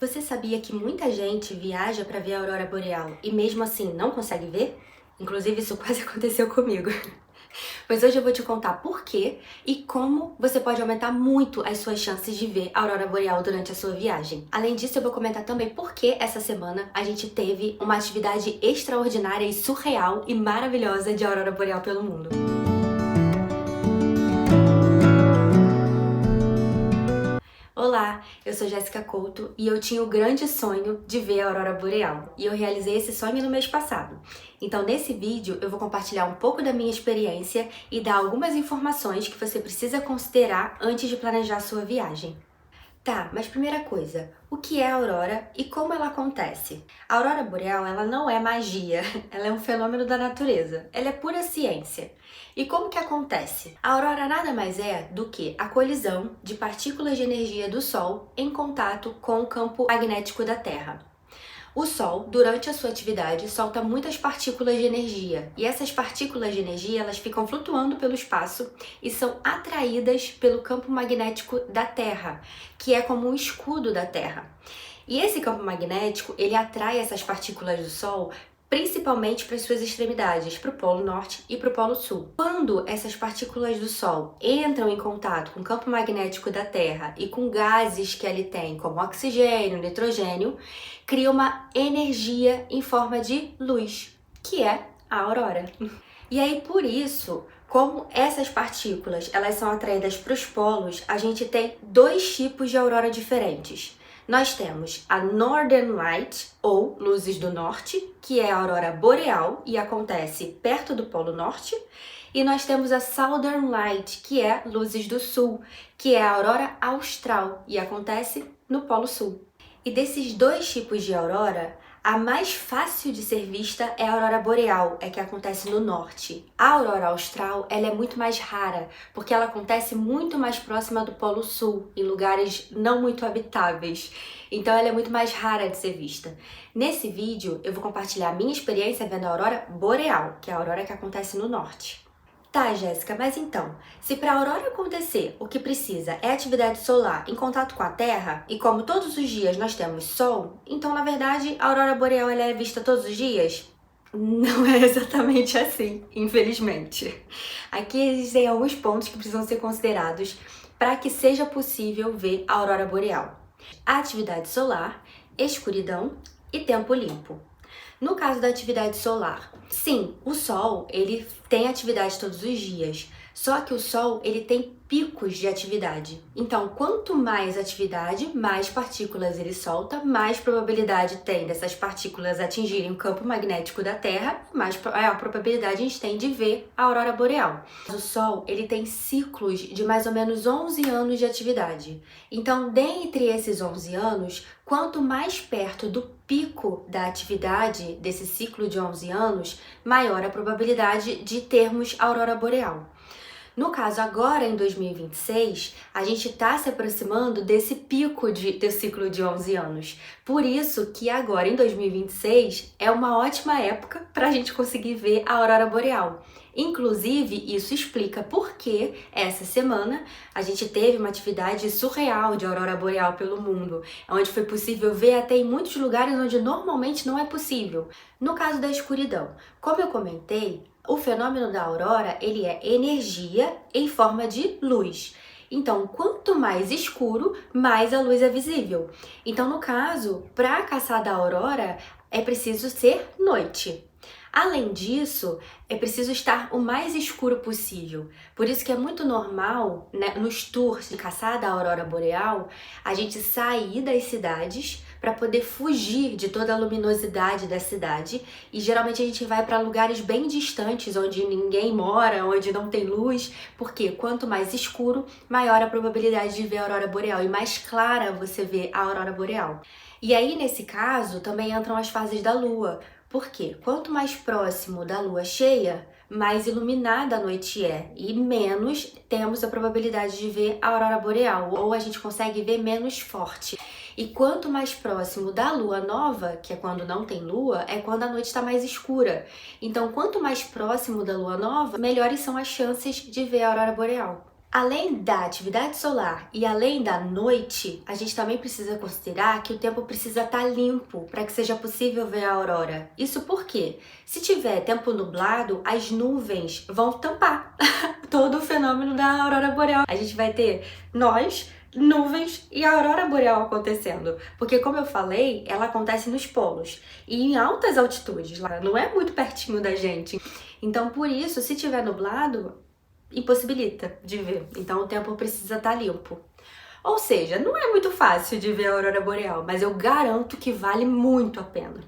Você sabia que muita gente viaja para ver a aurora boreal e mesmo assim não consegue ver? Inclusive, isso quase aconteceu comigo. Pois hoje eu vou te contar por quê e como você pode aumentar muito as suas chances de ver a aurora boreal durante a sua viagem. Além disso, eu vou comentar também por que essa semana a gente teve uma atividade extraordinária e surreal e maravilhosa de aurora boreal pelo mundo. Olá, eu sou Jéssica Couto e eu tinha o grande sonho de ver a aurora boreal e eu realizei esse sonho no mês passado. Então nesse vídeo eu vou compartilhar um pouco da minha experiência e dar algumas informações que você precisa considerar antes de planejar a sua viagem. Tá, mas primeira coisa, o que é a aurora e como ela acontece? A aurora boreal, ela não é magia, ela é um fenômeno da natureza, ela é pura ciência. E como que acontece? A aurora nada mais é do que a colisão de partículas de energia do Sol em contato com o campo magnético da Terra. O Sol, durante a sua atividade, solta muitas partículas de energia, e essas partículas de energia elas ficam flutuando pelo espaço e são atraídas pelo campo magnético da Terra, que é como um escudo da Terra. E esse campo magnético, ele atrai essas partículas do Sol principalmente para as suas extremidades, para o Polo Norte e para o Polo Sul. Quando essas partículas do Sol entram em contato com o campo magnético da Terra e com gases que ali tem, como oxigênio, nitrogênio, cria uma energia em forma de luz, que é a aurora. E aí, por isso, como essas partículas elas são atraídas para os polos, a gente tem dois tipos de aurora diferentes. Nós temos a Northern Light, ou luzes do norte, que é a aurora boreal e acontece perto do Polo Norte. E nós temos a Southern Light, que é luzes do sul, que é a aurora austral e acontece no Polo Sul. E desses dois tipos de aurora, a mais fácil de ser vista é a aurora boreal, é que acontece no norte. A aurora austral, ela é muito mais rara, porque ela acontece muito mais próxima do Polo Sul, em lugares não muito habitáveis. Então ela é muito mais rara de ser vista. Nesse vídeo, eu vou compartilhar a minha experiência vendo a aurora boreal, que é a aurora que acontece no norte. Tá, Jéssica, mas então, se para a aurora acontecer, o que precisa é atividade solar em contato com a Terra, e como todos os dias nós temos Sol, então, na verdade, a aurora boreal ela é vista todos os dias? Não é exatamente assim, infelizmente. Aqui existem alguns pontos que precisam ser considerados para que seja possível ver a aurora boreal. Atividade solar, escuridão e tempo limpo. No caso da atividade solar, sim, o Sol, ele tem atividade todos os dias, só que o Sol, ele tem picos de atividade. Então, quanto mais atividade, mais partículas ele solta, mais probabilidade tem dessas partículas atingirem o campo magnético da Terra, mais a probabilidade a gente tem de ver a aurora boreal. O Sol, ele tem ciclos de mais ou menos 11 anos de atividade. Então, dentre esses 11 anos, quanto mais perto do pico da atividade desse ciclo de 11 anos, maior a probabilidade de termos a aurora boreal. No caso, agora em 2026, a gente está se aproximando desse pico do ciclo de 11 anos. Por isso que agora em 2026 é uma ótima época para a gente conseguir ver a aurora boreal. Inclusive, isso explica por que essa semana a gente teve uma atividade surreal de aurora boreal pelo mundo, onde foi possível ver até em muitos lugares onde normalmente não é possível. No caso da escuridão, como eu comentei, o fenômeno da aurora, ele é energia em forma de luz. Então, quanto mais escuro, mais a luz é visível. Então, no caso, para caçar da aurora, é preciso ser noite. Além disso, é preciso estar o mais escuro possível. Por isso que é muito normal, né, nos tours de caçada da aurora boreal, a gente sair das cidades para poder fugir de toda a luminosidade da cidade. E geralmente a gente vai para lugares bem distantes, onde ninguém mora, onde não tem luz, porque quanto mais escuro, maior a probabilidade de ver a aurora boreal e mais clara você vê a aurora boreal. E aí, nesse caso, também entram as fases da lua. Porque quanto mais próximo da lua cheia, mais iluminada a noite é e menos temos a probabilidade de ver a aurora boreal, ou a gente consegue ver menos forte. E quanto mais próximo da lua nova, que é quando não tem lua, é quando a noite está mais escura. Então, quanto mais próximo da lua nova, melhores são as chances de ver a aurora boreal. Além da atividade solar e além da noite, a gente também precisa considerar que o tempo precisa estar limpo para que seja possível ver a aurora. Isso porque, se tiver tempo nublado, as nuvens vão tampar todo o fenômeno da aurora boreal. A gente vai ter nuvens e a aurora boreal acontecendo. Porque, como eu falei, ela acontece nos polos e em altas altitudes, lá não é muito pertinho da gente. Então, por isso, se tiver nublado, impossibilita de ver. Então, o tempo precisa estar limpo. Ou seja, não é muito fácil de ver a aurora boreal, mas eu garanto que vale muito a pena.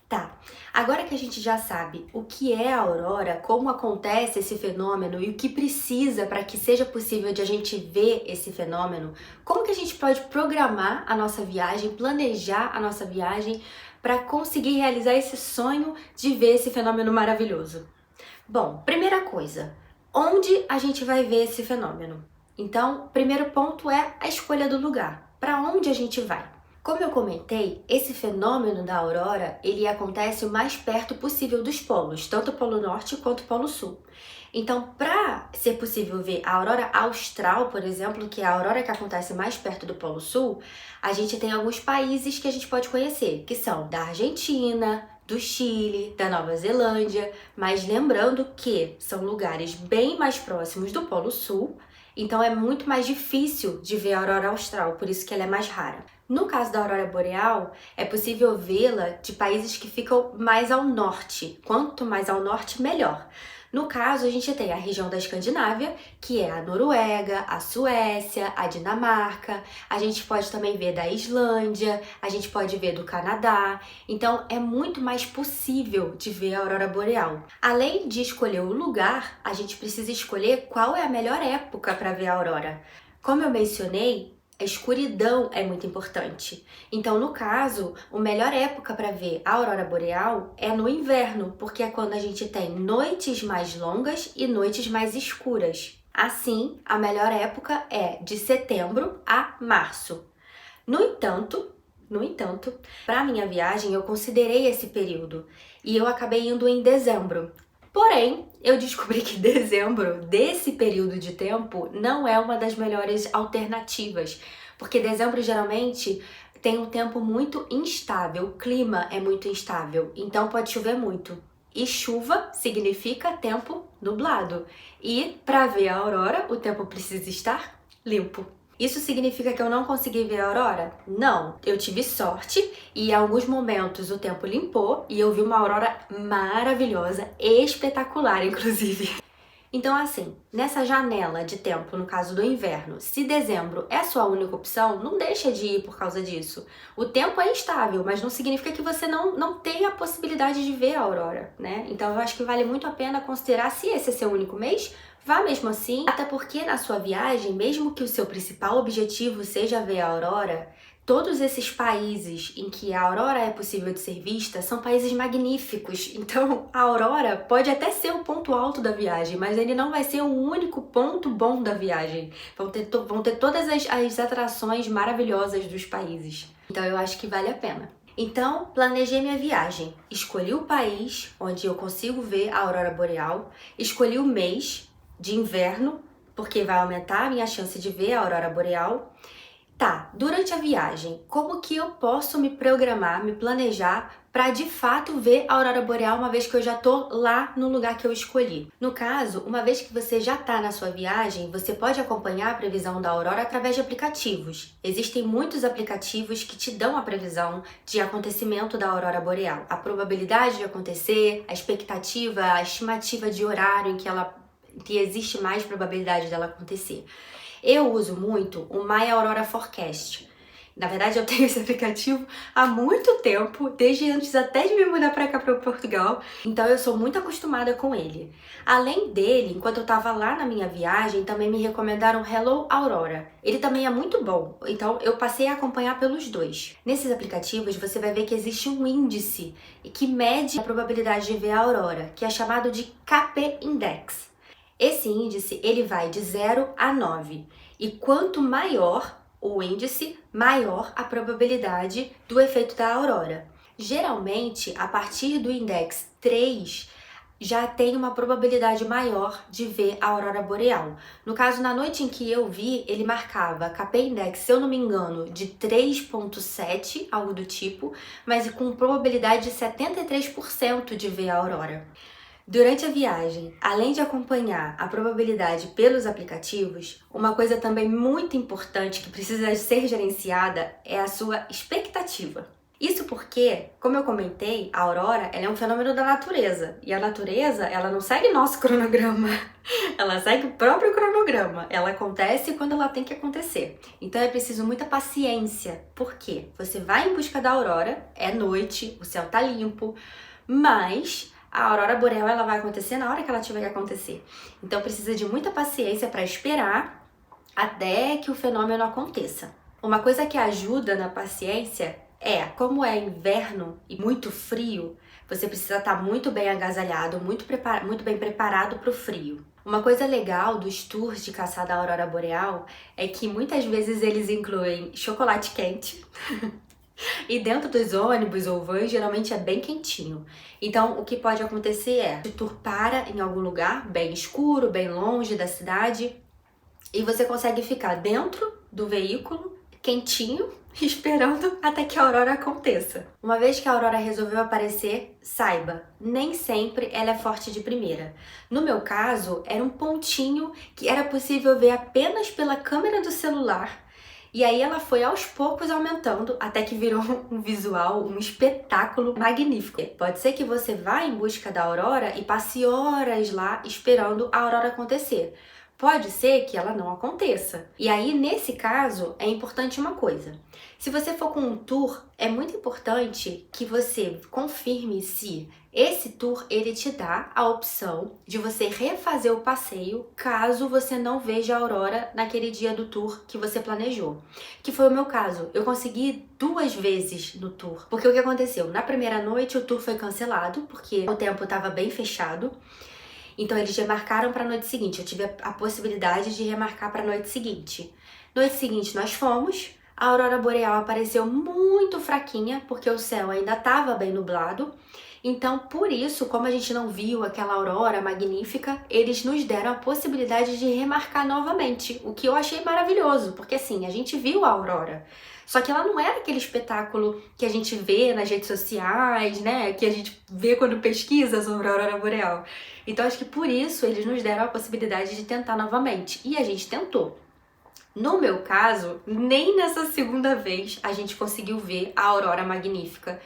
Tá, agora que a gente já sabe o que é a aurora, como acontece esse fenômeno e o que precisa para que seja possível de a gente ver esse fenômeno, como que a gente pode programar a nossa viagem, planejar a nossa viagem para conseguir realizar esse sonho de ver esse fenômeno maravilhoso? Bom, primeira coisa, onde a gente vai ver esse fenômeno? Então, primeiro ponto é a escolha do lugar. Para onde a gente vai? Como eu comentei, esse fenômeno da aurora, ele acontece o mais perto possível dos polos, tanto o Polo Norte quanto o Polo Sul. Então, para ser possível ver a aurora austral, por exemplo, que é a aurora que acontece mais perto do Polo Sul, a gente tem alguns países que a gente pode conhecer, que são da Argentina, do Chile, da Nova Zelândia, mas lembrando que são lugares bem mais próximos do Polo Sul, então é muito mais difícil de ver a aurora austral, por isso que ela é mais rara. No caso da aurora boreal, é possível vê-la de países que ficam mais ao norte. Quanto mais ao norte, melhor. No caso, a gente tem a região da Escandinávia, que é a Noruega, a Suécia, a Dinamarca. A gente pode também ver da Islândia, a gente pode ver do Canadá. Então, é muito mais possível de ver a aurora boreal. Além de escolher o lugar, a gente precisa escolher qual é a melhor época para ver a aurora. Como eu mencionei, a escuridão é muito importante. Então, no caso, a melhor época para ver a aurora boreal é no inverno, porque é quando a gente tem noites mais longas e noites mais escuras. Assim, a melhor época é de setembro a março. No entanto, para minha viagem eu considerei esse período e eu acabei indo em dezembro. Porém, eu descobri que dezembro, desse período de tempo, não é uma das melhores alternativas, porque dezembro geralmente tem um tempo muito instável, o clima é muito instável, então pode chover muito. E chuva significa tempo nublado. E para ver a aurora, o tempo precisa estar limpo. Isso significa que eu não consegui ver a aurora? Não, eu tive sorte e em alguns momentos o tempo limpou e eu vi uma aurora maravilhosa, espetacular inclusive. Então assim, nessa janela de tempo, no caso do inverno, se dezembro é a sua única opção, não deixa de ir por causa disso. O tempo é instável, mas não significa que você não tenha a possibilidade de ver a aurora, né? Então eu acho que vale muito a pena considerar, se esse é seu único mês, vá mesmo assim, até porque na sua viagem, mesmo que o seu principal objetivo seja ver a aurora, todos esses países em que a aurora é possível de ser vista são países magníficos. Então, a aurora pode até ser o ponto alto da viagem, mas ele não vai ser o único ponto bom da viagem. Vão ter todas as atrações maravilhosas dos países. Então, eu acho que vale a pena. Então, planejei minha viagem. Escolhi o país onde eu consigo ver a aurora boreal. Escolhi o mês de inverno, porque vai aumentar a minha chance de ver a aurora boreal. Tá, durante a viagem, como que eu posso me programar, me planejar para de fato ver a aurora boreal uma vez que eu já tô lá no lugar que eu escolhi? No caso, uma vez que você já tá na sua viagem, você pode acompanhar a previsão da aurora através de aplicativos. Existem muitos aplicativos que te dão a previsão de acontecimento da aurora boreal, a probabilidade de acontecer, a expectativa, a estimativa de horário em que existe mais probabilidade dela acontecer. Eu uso muito o My Aurora Forecast. Na verdade, eu tenho esse aplicativo há muito tempo, desde antes até de me mudar para cá, para Portugal. Então, eu sou muito acostumada com ele. Além dele, enquanto eu estava lá na minha viagem, também me recomendaram Hello Aurora. Ele também é muito bom, então eu passei a acompanhar pelos dois. Nesses aplicativos, você vai ver que existe um índice que mede a probabilidade de ver a aurora, que é chamado de KP Index. Esse índice, ele vai de 0 a 9. E quanto maior o índice, maior a probabilidade do efeito da aurora. Geralmente, a partir do index 3, já tem uma probabilidade maior de ver a aurora boreal. No caso, na noite em que eu vi, ele marcava KP Index, se eu não me engano, de 3,7, algo do tipo, mas com probabilidade de 73% de ver a aurora. Durante a viagem, além de acompanhar a probabilidade pelos aplicativos, uma coisa também muito importante que precisa ser gerenciada é a sua expectativa. Isso porque, como eu comentei, a aurora ela é um fenômeno da natureza. E a natureza, ela não segue nosso cronograma. Ela segue o próprio cronograma. Ela acontece quando ela tem que acontecer. Então é preciso muita paciência. Por quê? Você vai em busca da aurora, é noite, o céu tá limpo, mas a aurora boreal ela vai acontecer na hora que ela tiver que acontecer. Então precisa de muita paciência para esperar até que o fenômeno aconteça. Uma coisa que ajuda na paciência como é inverno e muito frio, você precisa estar muito bem agasalhado, muito bem preparado para o frio. Uma coisa legal dos tours de caçada à aurora boreal é que muitas vezes eles incluem chocolate quente e dentro dos ônibus ou vans geralmente é bem quentinho. Então o que pode acontecer é o tour para em algum lugar bem escuro, bem longe da cidade e você consegue ficar dentro do veículo quentinho, esperando até que a aurora aconteça. Uma vez que a aurora resolveu aparecer, saiba, nem sempre ela é forte de primeira. No meu caso, era um pontinho que era possível ver apenas pela câmera do celular, e aí ela foi aos poucos aumentando até que virou um visual, um espetáculo magnífico. Pode ser que você vá em busca da aurora e passe horas lá esperando a aurora acontecer. Pode ser que ela não aconteça. E aí, nesse caso, é importante uma coisa. Se você for com um tour, é muito importante que você confirme se esse tour ele te dá a opção de você refazer o passeio caso você não veja a aurora naquele dia do tour que você planejou. Que foi o meu caso. Eu consegui 2 vezes no tour. Porque o que aconteceu? Na primeira noite o tour foi cancelado porque o tempo estava bem fechado. Então eles remarcaram para a noite seguinte. Eu tive a possibilidade de remarcar para a noite seguinte. Noite seguinte nós fomos. A aurora boreal apareceu muito fraquinha, porque o céu ainda estava bem nublado. Então, por isso, como a gente não viu aquela aurora magnífica, eles nos deram a possibilidade de remarcar novamente, o que eu achei maravilhoso, porque assim, a gente viu a aurora. Só que ela não era aquele espetáculo que a gente vê nas redes sociais, né? Que a gente vê quando pesquisa sobre a aurora boreal. Então, acho que por isso eles nos deram a possibilidade de tentar novamente. E a gente tentou. No meu caso, nem nessa segunda vez a gente conseguiu ver a aurora magnífica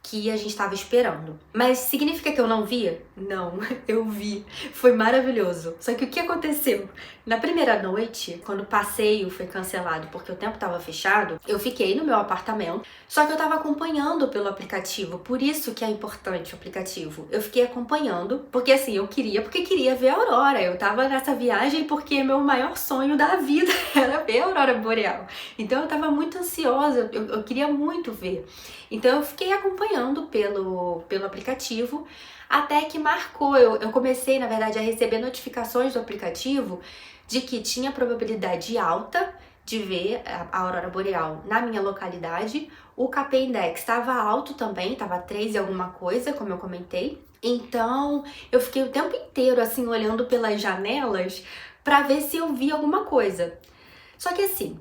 que a gente estava esperando. Mas significa que eu não via? Não, eu vi. Foi maravilhoso. Só que o que aconteceu? Na primeira noite, quando o passeio foi cancelado porque o tempo estava fechado, eu fiquei no meu apartamento, só que eu estava acompanhando pelo aplicativo, por isso que é importante o aplicativo. Eu fiquei acompanhando, porque assim, porque queria ver a aurora. Eu tava nessa viagem porque meu maior sonho da vida era ver a aurora boreal. Então eu tava muito ansiosa, eu queria muito ver. Então eu fiquei acompanhando pelo aplicativo, até que marcou. Eu comecei, na verdade, a receber notificações do aplicativo de que tinha probabilidade alta de ver a aurora boreal na minha localidade. O KP Index estava alto também, estava 3 e alguma coisa, como eu comentei. Então, eu fiquei o tempo inteiro assim olhando pelas janelas para ver se eu via alguma coisa. Só que assim,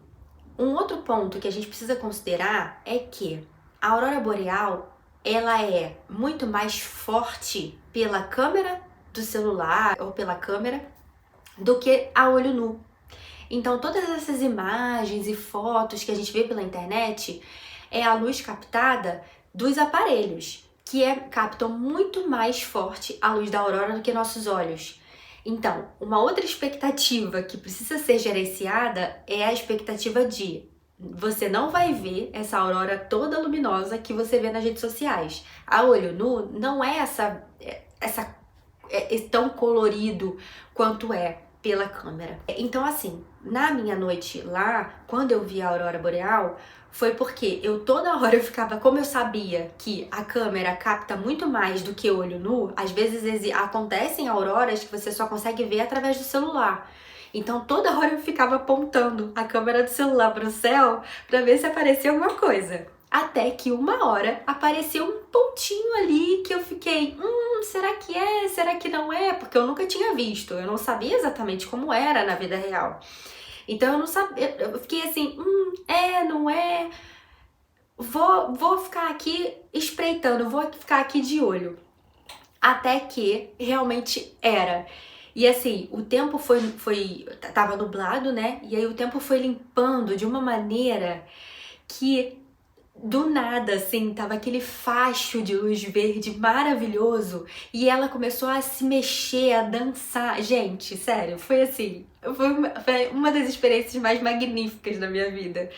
um outro ponto que a gente precisa considerar é que a aurora boreal, ela é muito mais forte pela câmera do celular ou pela câmera do que a olho nu. Então, todas essas imagens e fotos que a gente vê pela internet é a luz captada dos aparelhos, que captam muito mais forte a luz da aurora do que nossos olhos. Então, uma outra expectativa que precisa ser gerenciada é a expectativa de você não vai ver essa aurora toda luminosa que você vê nas redes sociais. A olho nu não é tão colorido quanto é pela câmera. Então assim, na minha noite lá, quando eu vi a aurora boreal, foi porque toda hora eu ficava, como eu sabia que a câmera capta muito mais do que olho nu, às vezes acontecem auroras que você só consegue ver através do celular. Então toda hora eu ficava apontando a câmera do celular para o céu para ver se aparecia alguma coisa. Até que uma hora apareceu um pontinho ali que eu fiquei, será que é? Será que não é? Porque eu nunca tinha visto, eu não sabia exatamente como era na vida real. Então eu não sabia, eu fiquei assim, é, não é? Vou ficar aqui espreitando, vou ficar aqui de olho. Até que realmente era. E assim, o tempo tava nublado, né? E aí o tempo foi limpando de uma maneira que do nada, assim, tava aquele facho de luz verde maravilhoso e ela começou a se mexer, a dançar. Gente, sério, foi assim, foi uma das experiências mais magníficas da minha vida.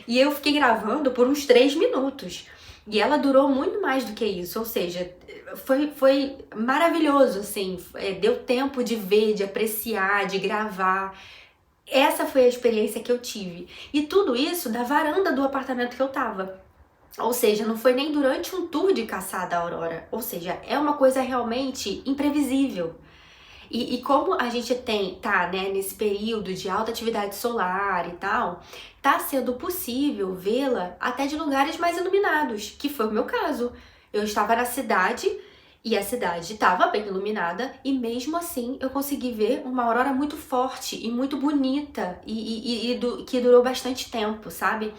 E eu fiquei gravando por uns 3 minutos. E ela durou muito mais do que isso, ou seja, foi maravilhoso, assim, deu tempo de ver, de apreciar, de gravar. Essa foi a experiência que eu tive. E tudo isso da varanda do apartamento que eu tava. Ou seja, não foi nem durante um tour de caçada da aurora. Ou seja, é uma coisa realmente imprevisível. E como a gente tá, né, nesse período de alta atividade solar e tal, tá sendo possível vê-la até de lugares mais iluminados, que foi o meu caso. Eu estava na cidade e a cidade estava bem iluminada e mesmo assim eu consegui ver uma aurora muito forte e muito bonita que durou bastante tempo, sabe?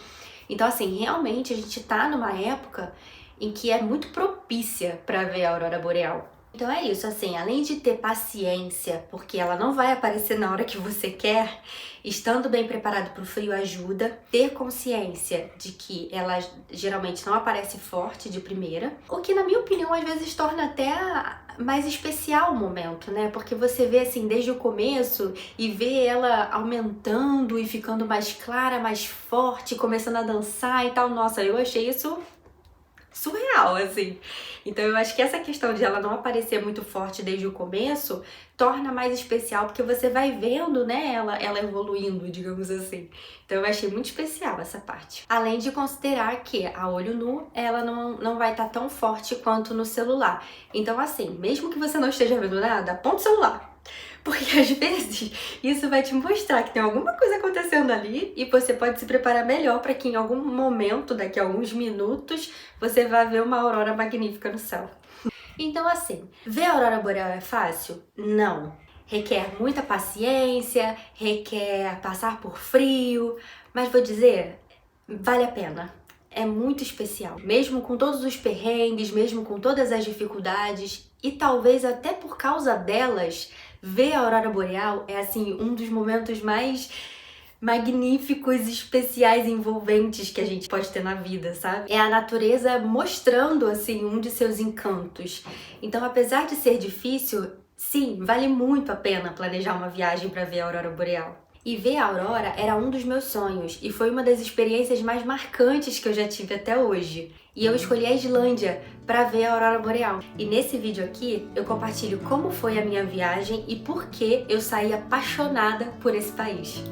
Então, assim, realmente a gente tá numa época em que é muito propícia para ver a aurora boreal. Então é isso, assim, além de ter paciência, porque ela não vai aparecer na hora que você quer, estando bem preparado para o frio ajuda, ter consciência de que ela geralmente não aparece forte de primeira, o que na minha opinião às vezes torna até mais especial o momento, né? Porque você vê assim desde o começo e vê ela aumentando e ficando mais clara, mais forte, começando a dançar e tal. Nossa, eu achei isso surreal, assim. Então eu acho que essa questão de ela não aparecer muito forte desde o começo torna mais especial, porque você vai vendo, né, ela evoluindo, digamos assim. Então eu achei muito especial essa parte. Além de considerar que a olho nu, ela não vai estar tão forte quanto no celular. Então assim, mesmo que você não esteja vendo nada, aponta o celular. Porque às vezes isso vai te mostrar que tem alguma coisa acontecendo ali e você pode se preparar melhor para que em algum momento, daqui a alguns minutos, você vá ver uma aurora magnífica no céu. Então assim, ver a aurora boreal é fácil? Não. Requer muita paciência, requer passar por frio, mas vou dizer, vale a pena. É muito especial, mesmo com todos os perrengues, mesmo com todas as dificuldades e talvez até por causa delas, ver a aurora boreal é assim um dos momentos mais magníficos, especiais e envolventes que a gente pode ter na vida, sabe? É a natureza mostrando assim um de seus encantos. Então, apesar de ser difícil, sim, vale muito a pena planejar uma viagem para ver a aurora boreal. E ver a aurora era um dos meus sonhos e foi uma das experiências mais marcantes que eu já tive até hoje. E eu escolhi a Islândia para ver a aurora boreal. E nesse vídeo aqui eu compartilho como foi a minha viagem e por que eu saí apaixonada por esse país.